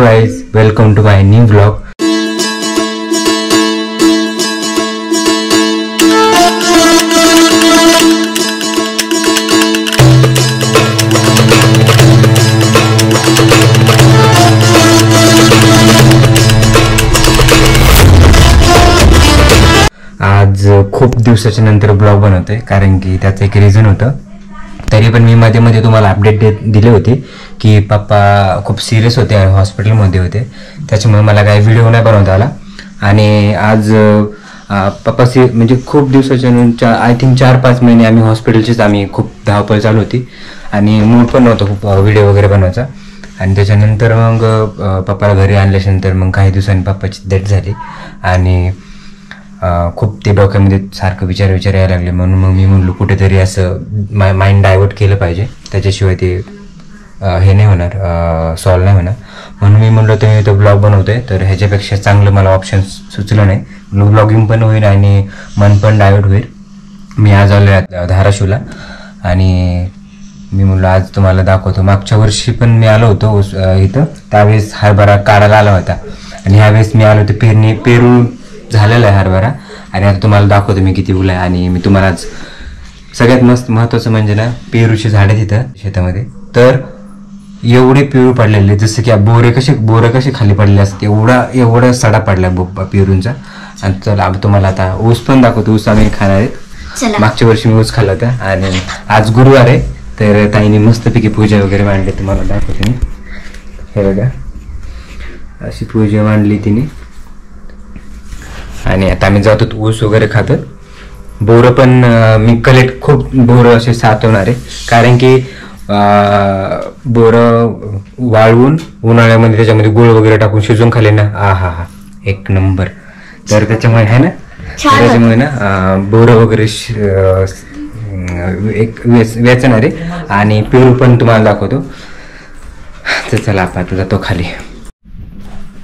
guys, welcome to my new vlog. आज खूप दिवसाच्या नंतर ब्लॉग बनवतोय कारण की त्याचं एक रिझन होतं. तरी पण मी मध्ये मध्ये तुम्हाला अपडेट दिले होते की पप्पा खूप सिरियस होते, हॉस्पिटलमध्ये होते, त्याच्यामुळे मला काही व्हिडिओ नाही बनवता आला. आणि आज पप्पा म्हणजे खूप दिवसाच्या नंतर आय थिंक 4-5 महिने आम्ही हॉस्पिटलचीच आम्ही खूप धावपळ चालू होती आणि मूड पण नव्हतं खूप व्हिडिओ वगैरे बनवायचा. आणि त्याच्यानंतर मग पप्पाला घरी आणल्यानंतर मग काही दिवसांनी पप्पाची डेथ झाली आणि खूप ते डोक्यामध्ये सारखं विचार यायला लागले. म्हणून मग मी म्हणलो कुठेतरी असं माइंड डायवर्ट केलं पाहिजे, त्याच्याशिवाय ते हे नाही होणार, सॉल्व नाही होणार. म्हणून मी म्हणलो तर मी तो ब्लॉग बनवतोय, तर ह्याच्यापेक्षा चांगलं मला ऑप्शन सुचलं नाही. ब्लॉगिंग पण होईल आणि मन पण डायवर्ट होईल. मी आज आलो धाराशिवला आणि मी म्हणलो आज तुम्हाला दाखवतो. मागच्या वर्षी पण मी आलो होतो इथं, त्यावेळेस हरभरा काढायला आला होता आणि ह्यावेळेस मी आलो होतो पेरू झालेला आहे हरभरा आणि आता तुम्हाला दाखवतो मी किती उगला आहे. आणि मी तुम्हाला आज सगळ्यात महत्त्वाचं म्हणजे ना पेरूची झाडं तिथं शेतामध्ये, तर एवढे पेरू पडलेले जसं की बोरे कसे खाली पडले असते एवढा सडा पडला पेरूंचा. आणि चला तुम्हाला आता ऊस पण दाखवतो. ऊस आम्ही खाणार आहेत. मागच्या वर्षी मी ऊस खाल्ला होता आणि आज गुरुवार आहे तर ताईने मस्तपैकी पूजा वगैरे मांडली, तुम्हाला दाखवतो मी. हे बघा अशी पूजा मांडली तिने. आणि आता आम्ही जातो ऊस वगैरे खातो. बोरं पण मी खूप बोरं असे साठवणार आहे कारण की बोरं वाळवून उन्हाळ्यामध्ये त्याच्यामध्ये गुळ वगैरे टाकून शिजवून खाल्ले ना, हा एक नंबर. तर त्याच्यामुळे आहे ना, त्याच्यामुळे ना बोरं वगैरे एक वेचणार आहे आणि पेरू पण तुम्हाला दाखवतो. तर चला आपण आता जातो खाली.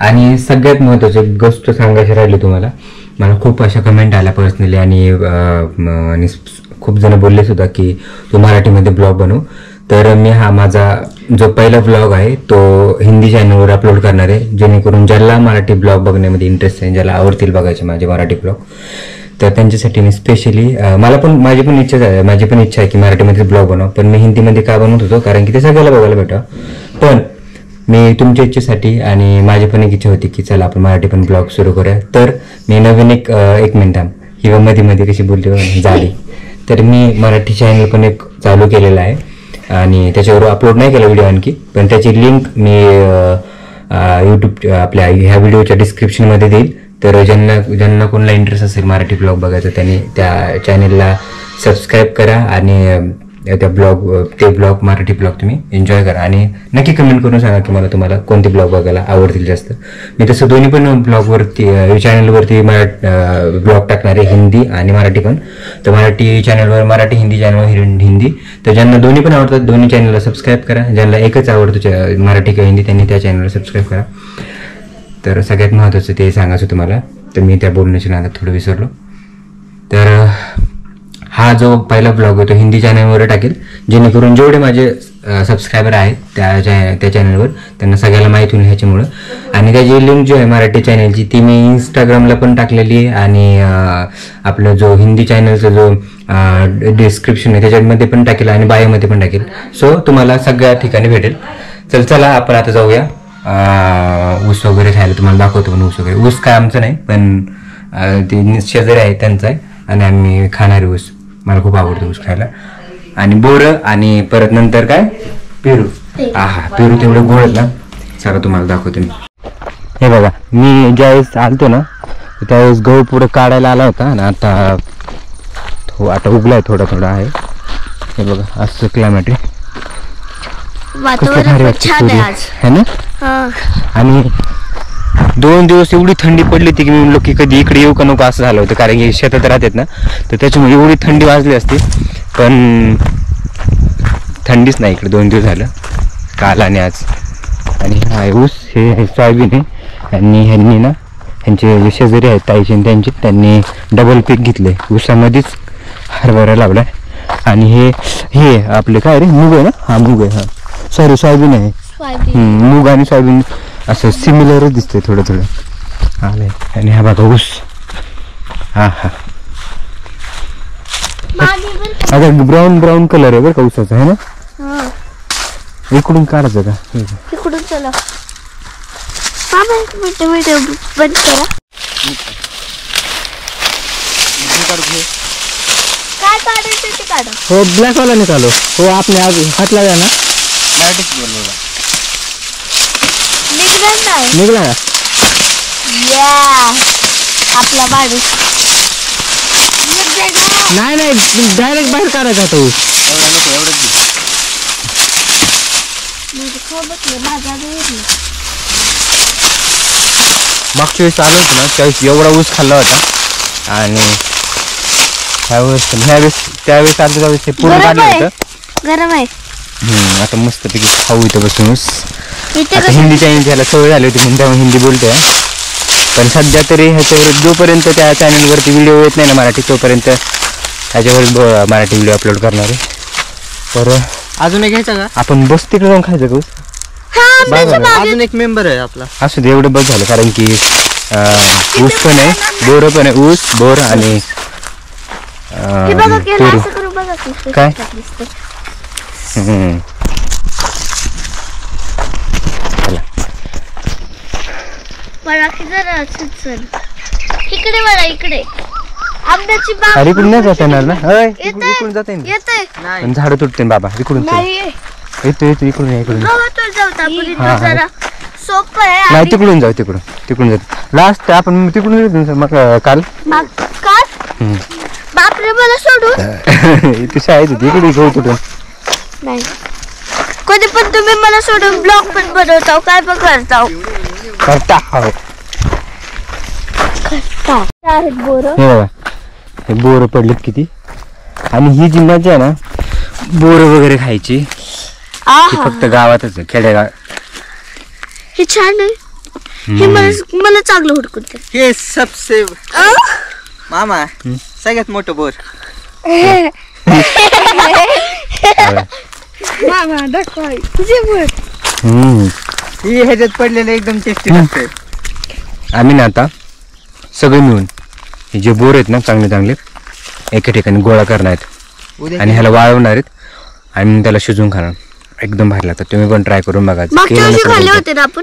आणि सगळ्यात महत्त्वाची गोष्ट सांगायची राहिली तुम्हाला, मला खूप अशा कमेंट आल्या पर्सनली आणि खूप जण बोलले सुद्धा की तू मराठीमध्ये ब्लॉग बनव. तर मी हा माझा जो पहिला ब्लॉग आहे तो हिंदी चॅनलवर अपलोड करणार आहे, जेणेकरून ज्याला मराठी ब्लॉग बघण्यामध्ये इंटरेस्ट आहे, ज्याला आवडतील बघायचे माझे मराठी ब्लॉग, तर त्यांच्यासाठी मी स्पेशली माझी पण इच्छा आहे की मराठीमध्ये ब्लॉग बनव. पण मी हिंदीमध्ये का बनवत होतो कारण की ते सगळ्याला बघायला भेटावं. पण मी तुमच्या इच्छेसाठी आणि माझी पण एक इच्छा होती की चला आपण मराठी पण ब्लॉग सुरू करूया. तर मी नवीन एक मिनिट किंवा मध्ये कशी बोलते झाली, तर मी मराठी चॅनल पण एक चालू केलेला आहे आणि त्याच्यावर अपलोड नाही केला व्हिडिओ आणखी, पण त्याची लिंक मी यूट्यूब आपल्या ह्या व्हिडिओच्या डिस्क्रिप्शनमध्ये देईल. तर ज्यांना कोणाला इंटरेस्ट असेल मराठी ब्लॉग बघायचा त्यांनी त्या चॅनलला सबस्क्राईब करा आणि ते ब्लॉग मराठी ब्लॉग तुम्ही एन्जॉय करा. आणि नक्की कमेंट करून सांगा की तुम्हाला कोणते ब्लॉग बघायला आवडतील जास्त. मी तसं दोन्ही पण ब्लॉगवरती चॅनलवरती ब्लॉग टाकणार आहे, हिंदी आणि मराठी पण. तर मराठी चॅनलवर मराठी, हिंदी चॅनलवर हिंदी. तर ज्यांना दोन्ही पण आवडतात दोन्ही चॅनलला सबस्क्राईब करा. ज्यांना एकच आवडतं मराठी किंवा हिंदी त्यांनी त्या चॅनलला सबस्क्राईब करा. तर सगळ्यात महत्त्वाचं ते सांगायचं तुम्हाला, तर मी त्या बोलण्याच्या नादात थोडं विसरलो. तर हा जो पहिला ब्लॉग आहे तो हिंदी चॅनलवर टाकेल, जेणेकरून जेवढे माझे सबस्क्रायबर आहेत त्या चॅनलवर त्यांना सगळ्याला माहिती होईल ह्याच्यामुळं. आणि त्याची लिंक जी आहे मराठी चॅनलची ती मी इंस्टाग्रामला पण टाकलेली आहे आणि आपलं जो हिंदी चॅनलचा जो डिस्क्रिप्शन आहे त्याच्यामध्ये पण टाकेल आणि बायोमध्ये पण टाकेल. सो तुम्हाला सगळ्या ठिकाणी भेटेल. चला आपण आता जाऊया ऊस वगैरे खायला. तुम्हाला दाखवतो पण ऊस वगैरे. ऊस काय आमचं नाही पण ते शेजारी आहे त्यांचं आहे आणि आम्ही खाणारे ऊस. मला खूप आवडतं ऊस खायला. आणि बोरं आणि परत नंतर काय पेरू. पेरू तेवढं गोड आहेत ना, सगळं तुम्हाला दाखवतो मी. हे बघा मी ज्यावेळेस आलतो ना त्यावेळेस गहू पुढं काढायला आला होता आणि आता उगलाय थोडा आहे. हे बघा असं क्लायमेट आहे, है ना. आणि 2 दिवस एवढी थंडी पडली होती की मी म्हणलो की कधी इकडे येऊ का नको असं झालं होतं, कारण की शेतात राहतात ना तर त्याच्यामुळे एवढी थंडी वाजली असती. पण थंडीच नाही इकडे 2 दिवस झालं, काल आणि आज. आणि हा ऊस हे सोयाबीन आहे आणि ह्यांनी ना ह्यांचे जे शेजारी आहेत ताईचे त्यांनी डबल पीक घेतले. ऊसामध्येच हरभरा लावलाय. आणि हे आपले काय रे मूग आहे ना, हा मूग आहे, हा सॉरी सोयाबीन आहे. मूग आणि सोयाबीन असं सिमिलरच दिसतंय थोडं थोडं आलंय. आणि हा बघा ऊस. हा हा आता ब्राऊन ब्राऊन कलर आहे बरं का ऊसाचा आहे ना. इकडून काढायचं का इकडून चला व्हिडिओ बंद करा. काय काढायचं ते काढा. हो ब्लॅक वाला निकालो. हो आपने आज हात लावा ना. निघणार नाही. निघला ना. या आपला माणूस नाही नाही डायरेक्ट बाहेर काढायचा तो. मागच्या वेळेस आलो होतो ना त्यावेळेस एवढा ऊस खाल्ला होता आणि त्यावेळेस आलो त्यावेळेस ते पूर्ण काढलं होतं. गरम आहे. आता मस्तपैकी खाऊ इथं बसून ऊस. आता हिंदी चॅनल त्याला सवय झाली होती म्हणून त्यामुळे हिंदी बोलतोय. पण सध्या तरी ह्याच्यावर जोपर्यंत त्या चॅनलवरती व्हिडिओ येत नाही ना मराठी तोपर्यंत ह्याच्यावर मराठी व्हिडिओ अपलोड करणार आहे. तर अजून एक घ्यायचा का आपण बस तिकडे जाऊन खायचं का ऊस. अजून एक मेंबर आहे आपला. असू दे एवढं बस झालं कारण की ऊस पण आहे बोर पण आहे. ऊस बोर आणि काय इकडे वळा इकडे आंब्याची बाग. अरे इकडून नाही जाता येणार ना. इकडून जाता येईल. येते झाडं तुटते बाबा इकडून येतो येतो इकडून इकडून जरा सोपं आहे. नाही तिकडून जाऊ तिकडून जाऊ लास्ट आपण तिकडून मग काल बापरे मला सोडून ती शाळेत होती इकडे जाऊ तुटून. नाही कधी पण तुम्ही मला सोडून ब्लॉग पण बनवता काय पण करता करता हो. हे बोर पडलेत किती. आणि ही जी मजा आहे ना बोर वगैरे खायची ती फक्त गावातच आहे खेडेगाव. हे छान आहे. हे मला चांगलं हुडकून दे. हे सबसे मामा सगळ्यात मोठं बोर. मामा दाखवाय तुझे बोर. ही ह्याच्यात पडलेलं एकदम टेस्टी लागते. आम्ही ना आता सगळे मिळून हे जे बोर आहेत ना चांगले चांगले एका ठिकाणी गोळा करणार आहेत आणि ह्याला वाळवणार आहेत आणि त्याला शिजवून खाणार. एकदम भारी लागतात. तुम्ही पण ट्राय करून बघा. खाल्ले होते ना आपण.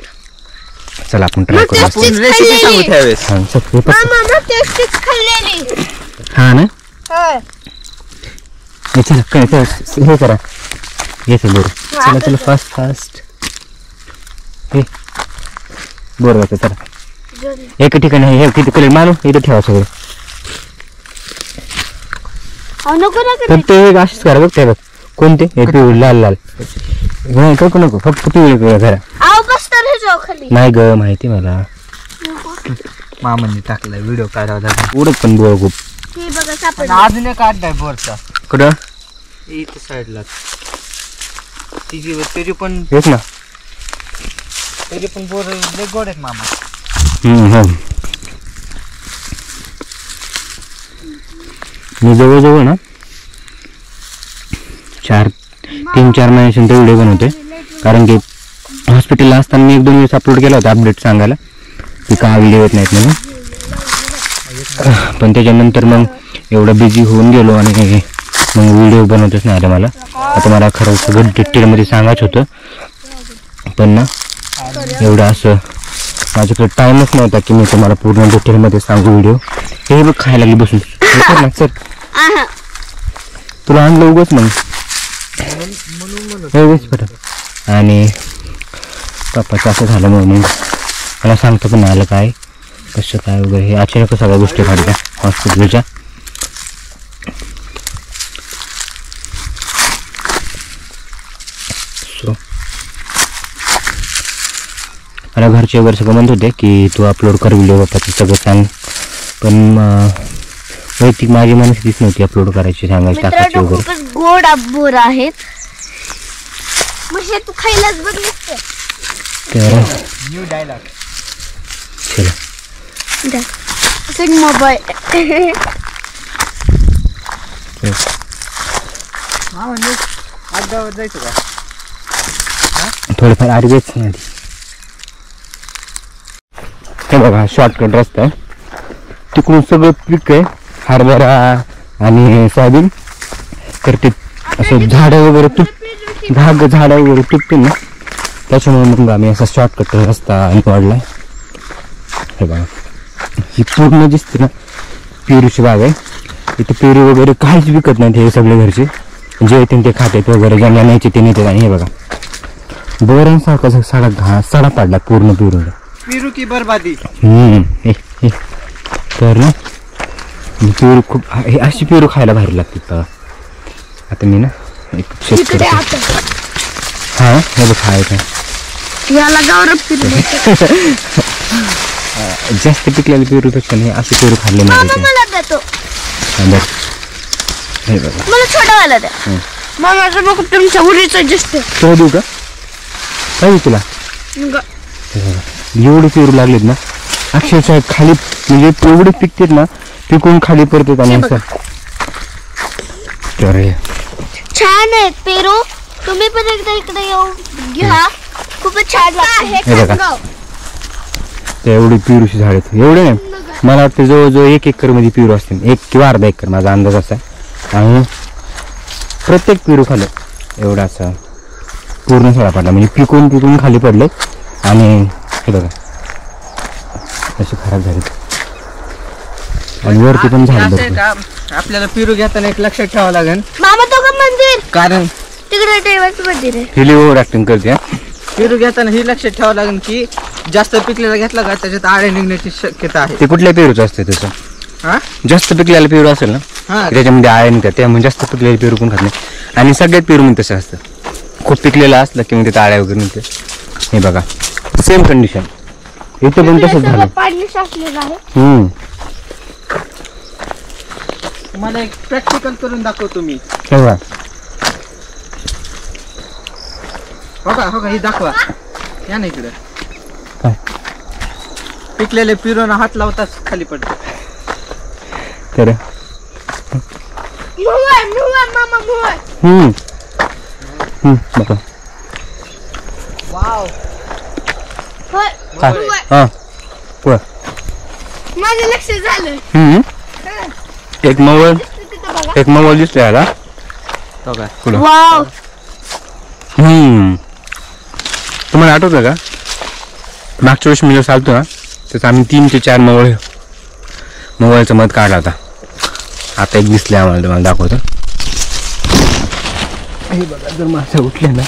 चला आपण ट्राय करू. रेसिपी सांगू त्यावेळेस. हा ना हे करा येते बोर. चला चला फास्ट फास्ट. हे बोर वाटतं चला एका ठिकाणी हे किती कलर मानू इथं ठेवा सगळं. फक्त एक अशीच करा बघ ते बघ कोणते हे पिवळे लाल लाल नाही नको नको फक्त पिवळे करा. नाही ग माहिती मला मामांनी टाकलाय व्हिडिओ काढावा. उडत पण बोर खूप. अजून एक काढलाय बोरचा कुठं इथं साईडला. त्याची पण हेच ना बोर लय गोड आहेत मामा. मी जवळजवळ ना 3-4 महिन्यापासून व्हिडिओ बनवते कारण की हॉस्पिटलला असताना मी 1-2 वेळेस अपलोड केला होता अपडेट सांगायला की का व्हिडिओ येत नाहीत म्हणून. पण त्याच्यानंतर मग एवढं बिझी होऊन गेलो आणि मग व्हिडिओ बनवतच नाही आले मला. आता मला खरं सगळं डिटेलमध्ये सांगायचं होतं पण ना एवढं असं माझ्याकडे टाइमच नव्हता की मी तुम्हाला पूर्ण डिटेलमध्ये सांगू व्हिडिओ. हे बघ खायला लागली बसून सर तुला आणलं उगच मग आणि पप्पाचं असं झालं मग मला सांगतो पण आलं काय कसं काय वगैरे हे अचानक सगळ्या गोष्टी घडल्या हॉस्पिटलच्या. मला घरचे वगैरे सगळं म्हणत होते की तू अपलोड कर व्हिडिओ बाप्पाचं सगळं सांग पण वैयक्तिक माझी मनस्थितीच नव्हती अपलोड करायची सांगायची टाकायची वगैरे. खूपच गोड बोर आहेत. तू खायलाच बघ तर न्यू डायलॉग. चला मोबाईल अड्डावर जायचं का थोडंफार आडवेच नाही आधी बघा शॉर्टकट रस्ता आहे, तिकडून सगळं पीक आहे, हरभरा आणि सोयाबीन. तर ते असं झाडं वगैरे झाडं वगैरे तुटते ना, त्याच्यामुळे मग आम्ही असा शॉर्टकट रस्ता निवडलाय. हे बघा ही पूर्ण दिसते ना पेरूची बाग आहे. इथे पेरू वगैरे काहीच विकत नाही, हे सगळे घरचे जे येते ते खातात वगैरे, ज्यांना न्यायचे ते नेतात. आणि हे बघा बोरांसारखा सडा पाडला पूर्ण पेरूला. पेरू की बरबादी. तर ना पेरू खूप अशी पेरू खायला भारी लागते. बघा आता मी ना एक शेतकरी हा हे बघ खायचं याला गावरान पेरू जास्त पिकलेले पेरू पेक्षा नाही असे पेरू खाल्ले नाही. मला देतो, हे बघा मला छोटावाला द्या. मामाचं बघ तुमच्या उडीचं जास्त तो देऊ का काय तुला. एवढे पेरू लागलेत ना अक्षरशः खाली, म्हणजे एवढे पिकतात ना पिकून खाली पडतात. आणि असं छान आहेत पेरू, तुम्ही पण एकदा इकडे येऊन घ्या, खूपच छान लागतं. एवढी पेरूची झाड आहेत, एवढे नाही मला वाटतं जवळजवळ 1 एकर मध्ये पेरू असतील, 1 किंवा अर्धा एकर माझा अंदाज असा आहे. आणि प्रत्येक पेरू खाल्लं एवढा असा पूर्ण सडा पडला, म्हणजे पिकून खाली पडले. आणि हे बघा असे खराब झाले. आणि वरती पण झाले. आपल्याला पेरू घेताना एक लक्षात ठेवावं लागेल, मामा तो का मंदिर कारण तिकडे देवाचं मंदिर आहे. हिली ओव्हर ऍक्टिंग करते. पेरू घेताना ही लक्षात ठेवावं लागेल की जास्त पिकलेला घेतला का त्याच्यात आळे निघण्याची शक्यता आहे. ते कुठल्या पेरूचं असते त्याचं, हा जास्त पिकलेला पेरू असेल ना हा त्याच्यामध्ये आळे निघतात, त्यामुळे जास्त पिकलेले पेरू पण खात नाही. आणि सगळ्यात पेरू म्हणजे तसं असतं, खूप पिकलेलं असलं की मग तिथं आळ्या वगैरे निघते. हे बघा सेम कंडिशन इथे पण तसंच झालं. पाणी साचलेलं आहे. तुम्हाला एक प्रॅक्टिकल करून दाखवतो मी. बघा हो का ही दाखवा या ना इकडे. काय पिकलेले पेरूना हात लावताच खाली पडते. तर बघा वाव हा पुढं माझं लक्ष झालं. एक मवळ दिसतोय याला. पुढं वाव तुम्हाला आठवतं का मागच्या वर्षी मी जो चालतो ना त्याचा आम्ही 3 ते 4 मवळचा मध काढला होता. आता एक दिसले आम्हाला, तुम्हाला दाखवतो. हे बघा जर मासे उठले ना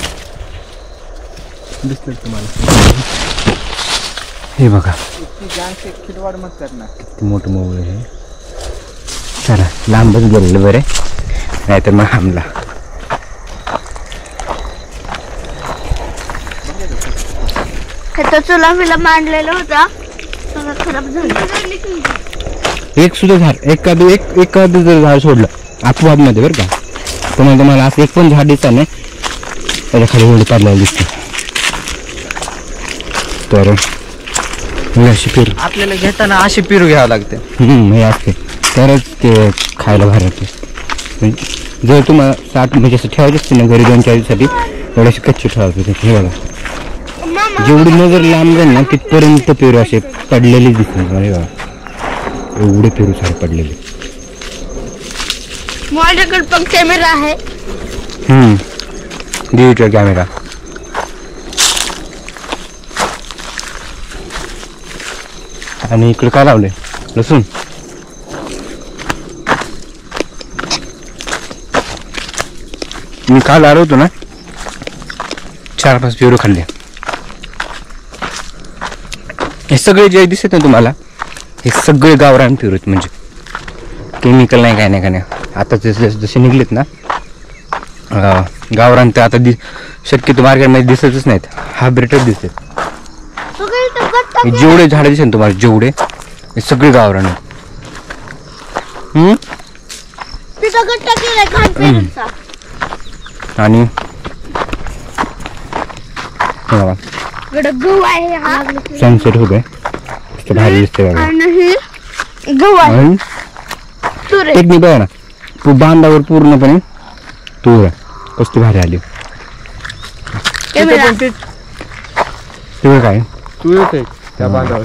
दिसलं तुम्हाला. हे बघा खिडवाड मत करणार किती मोठं मवळ आहे. चला लांबच गेलेलं बरे, नाहीतर मग हमला. चुला फिला मांडलेला होता सगळं खराब झालं. एक सुद्धा झाड एखादं जर झाड सोडलं आपोआप मध्ये बरं का, तुम्हाला असं एक पण झाड दिसत नाही त्याच्या खाली एवढी काढलेलं दिसतं. तर अशी पेरू आपल्याला घेताना अशी पेरू घ्यावं लागते. हे असते तरच ते खायला भारी वाटते. जर तुम्हाला 60 म्हणजे असं ठेवायचं असते ना घरी 2-4 दिवसासाठी, एवढ्याशी कच्ची ठेवायची. हे बघा जेवढी नजर लांब जाईल ना तिथपर्यंत पेरू असे पडलेले दिसतात. अरे बघा एवढे पेरू सारे पडलेले. माझ्याकडे पण कॅमेरा आहे. Digital camera. आणि इकडे काय लावले लसूण. मी काल आलो होतो ना 4-5 पेरू खाल्ले. हे सगळे जे दिसत ना तुम्हाला हे सगळे गावरान पेरू आहेत, म्हणजे केमिकल नाही काय नाही. आता जसे निघलेत ना गावरान तर आता शक्यतो मार्केटमध्ये दिसतच नाहीत, हायब्रिडच दिसतात. जेवढे झाडं दिसत तुम्हाला जेवढे हे सगळे गावरान आहेत. आणि गहू आहे, सनसेट होत आहे भारी दिसते टेक्निक बघा ना. बांधावर पूर्णपणे तूर कसली भारी आली. तिथे काय तू येते त्या बांधावर.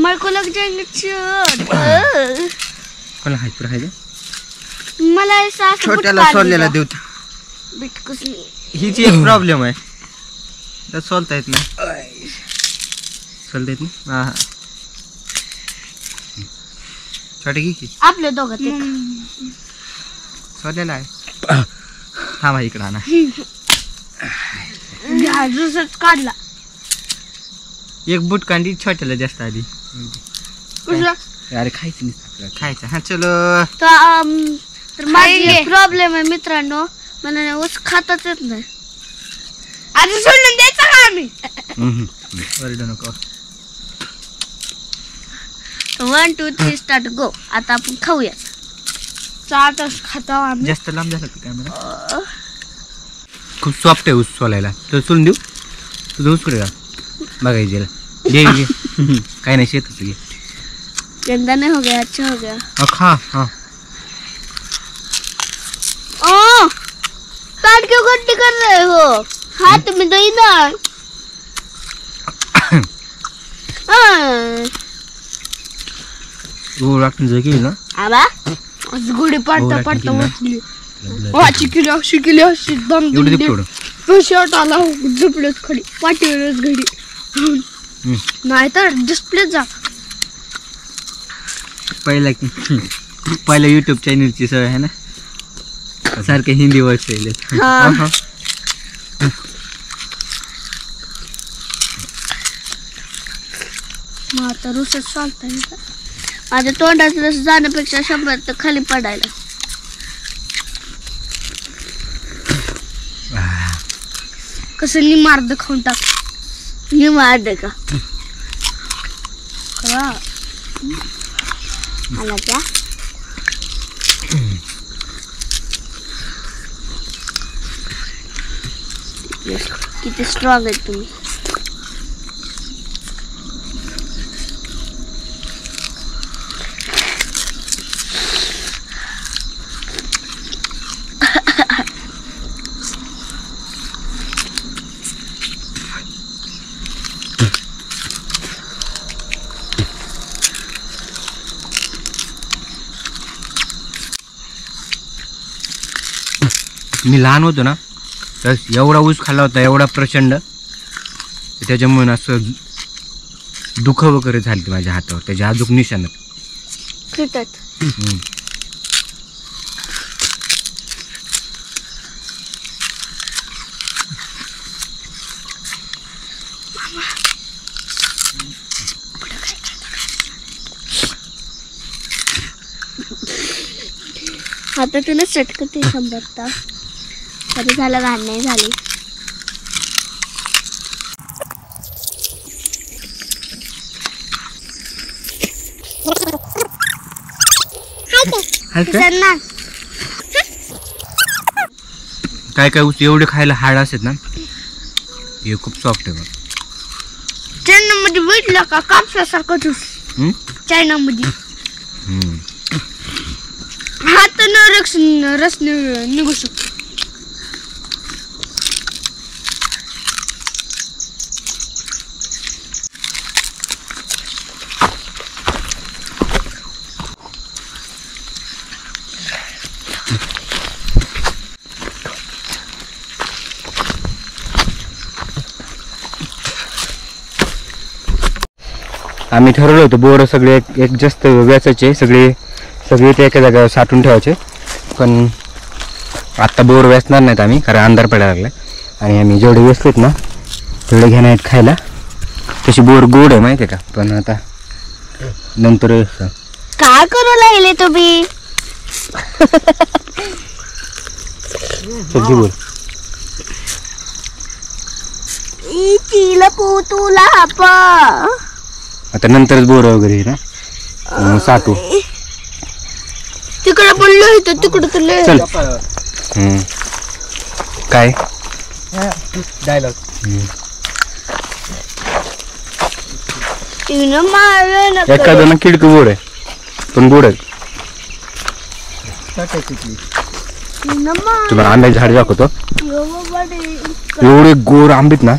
मळको लग जाएंगे चोट कोणाला हाय तुला हाय मला ऐसा छोट्याला सोडलेला देऊ बिट कुछ नहीं हीची एक प्रॉब्लेम आहे तर सोलता येत नाही चलता येत नाही हा हा छोटे की आपले दोघं ते सोडलेला आहे थांबा इकडं आणा ज्यूसच काढला एक बुट कांडी छोट्याला जास्त आली कुठला अरे खायचं नाही आपल्याला. खायचं हा चलो तर माझी प्रॉब्लेम आहे मित्रांनो मला ऊस खाताच येत नाही आधी सोडून द्यायचं का आम्ही ओरडू नको 1 2 3 स्टार्ट गो आता आपण खाऊया 4 तास खाता आम्ही जास्त लांब झाला का कॅमेरा खूप सॉफ्ट आहे ऊस सोलायला तर सोलून देऊ तुझं ऊस कुठे का बघायचे घे काही नाही शेतच घे गंदा नहीं हो गया अच्छा हो गया खा हाँ ओ काट क्यों गड्ढे कर रहे हो हाथ में दही ना वो राखून जगी ना आबा आज गुडी पडता पडता उठली शिकली अशी दम एवढं दे थोडं तो शर्ट आला झोपलेच खडी पाठीवरच घडी नाही तर डिस्प्ले जा पहिला यूट्यूब चॅनलची सवय आहे ना सारखे हिंदी वर्ड्स येईल आता रुसच चालतंय माझ्या तोंडात रस जाण्यापेक्षा 100 तर खाली पडायला कसं निमार्द खाऊन टाक निमार्द का आला क्या किती स्ट्रॉंग आहे तुम्ही मी लहान होतो ना तर एवढा ऊस खाल्ला होता एवढा प्रचंड त्याच्यामुळे असं दुःख वगैरे झाली माझ्या हातावर त्याच्या अजून निशाणत फिटत आता तुला चटकते 100 तास तरी झालं घाण नाही झाली काय काय ऊस एवढे खायला हाड असतात ना हे खूप सॉफ्ट आहे चायनामध्ये भेटला का कापसासारखा ज्यूस चायनामध्ये हात रस निघू शकतो आम्ही ठरवलं होतं बोरं सगळे एक जास्त व्यासाचे सगळे ते एका जागेवर साठवून ठेवायचे पण आत्ता बोर वेचणार नाहीत आम्ही कारण अंधार पडायला लागला आणि आम्ही जेवढे वेचलेत ना तेवढे घेणार आहेत खायला तशी बोर गोड आहे माहिती आहे का पण आता नंतर काय करू लागले तुम्ही सगळी बोल तुला आता नंतरच बोर वगैरे ना साठवू तिकडे बोललो होतो तिकडे तुला चल काय डायलॉग एखादं ना खिडकी बोर आहे पण गोड आहे तुम्हाला आंब्याची झाड दाखवतो एवढे गोड आंबीत ना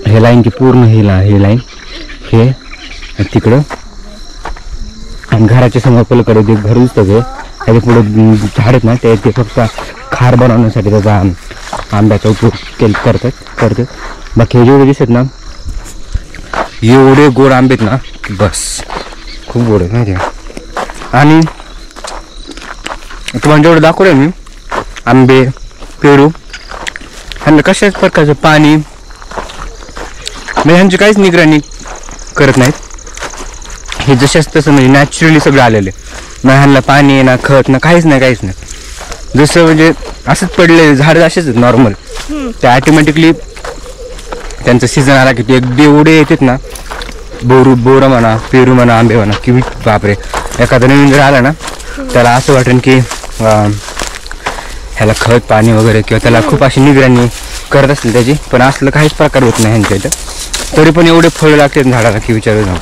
हे लाईन की पूर्ण हे लाईन हे तिकडं आणि घराच्या समोर पलीकडे जे घर दिसतं ते त्याच्या पुढे झाड आहेत ना ते फक्त खार बनवण्यासाठी त्याचा आंब्याचा उपयोग करतात. बाकी हे जेवढे दिसत ना एवढे गोड आंबे आहेत ना की बस खूप गोड आहेत माहिती आहे. आणि तुम्हाला जेवढं दाखवलं मी आंबे पेरू ह्यांना कशाच प्रकारचं पाणी म्हणजे ह्यांची काहीच निगराणी करत नाहीत. हे जशाच तसं म्हणजे नॅचरली सगळं आलेलं आहे. ना ह्यांना पाणी ना खत ना काहीच नाही. जसं म्हणजे असंच पडले झाड असेच नॉर्मल ते ऑटोमॅटिकली त्यांचं सीझन आला की ते अगदी एवढे येतात ना बोरं म्हणा पेरू म्हणा आंबे म्हणा की बापरे. एखादा नवीन जर आला ना त्याला असं वाटेल की ह्याला खत पाणी वगैरे किंवा त्याला खूप अशी निगराणी करत असतील त्याची, पण असलं काहीच प्रकार होत नाही ह्यांच्या इथं. तरी पण एवढे फळं लागतात झाडाला की विचारू जाऊ.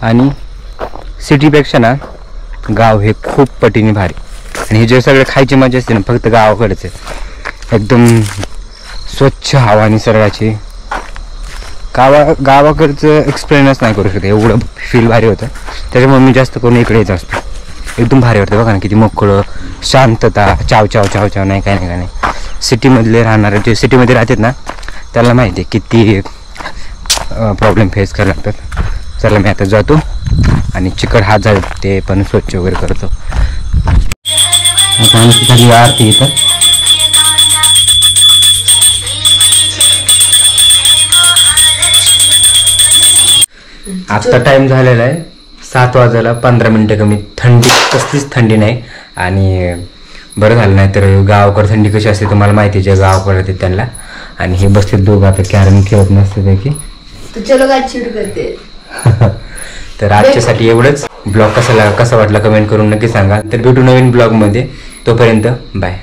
आणि सिटीपेक्षा ना गाव हे खूप पटीने भारी. आणि हे जे सगळे खायची मजा असते ना फक्त गावाकडेच आहे. एकदम स्वच्छ हवा निसर्गाची. गावाकडचं एक्सपिरियन्स नाही करू शकत, एवढं फील भारी होतं. त्याच्यामुळे मी जास्त करून इकडे येत असतो. एकदम भारी वाटतं बघा ना किती मोकळं शांतता. चाव नाही काय नाही. सिटीमधले राहणारे जे सिटीमध्ये राहतात ना त्याला माहिती आहे किती प्रॉब्लेम फेस करायला लागतात. चला मी आता जातो आणि चिकट हात झाले ते पण स्वच्छ वगैरे करतो. आता आमची सगळी आरती इथं. आत्ता टाईम झालेला आहे 7 वाजायला 15 मिनटं कमी. थंडी कसलीच थंडी नाही. आणि बरं झालं नाही तर गावाकडे थंडी कशी असते तुम्हाला माहिती आहे. जे गावाकडे येते त्यांना. आणि हे बसले दोघं आता कॅरम खेळत नसते पैकी. तर आजच्यासाठी एवढंच. ब्लॉग कसा वाटला कमेंट करून नक्की सांगा. तर भेटू नवीन ब्लॉगमध्ये. तोपर्यंत बाय.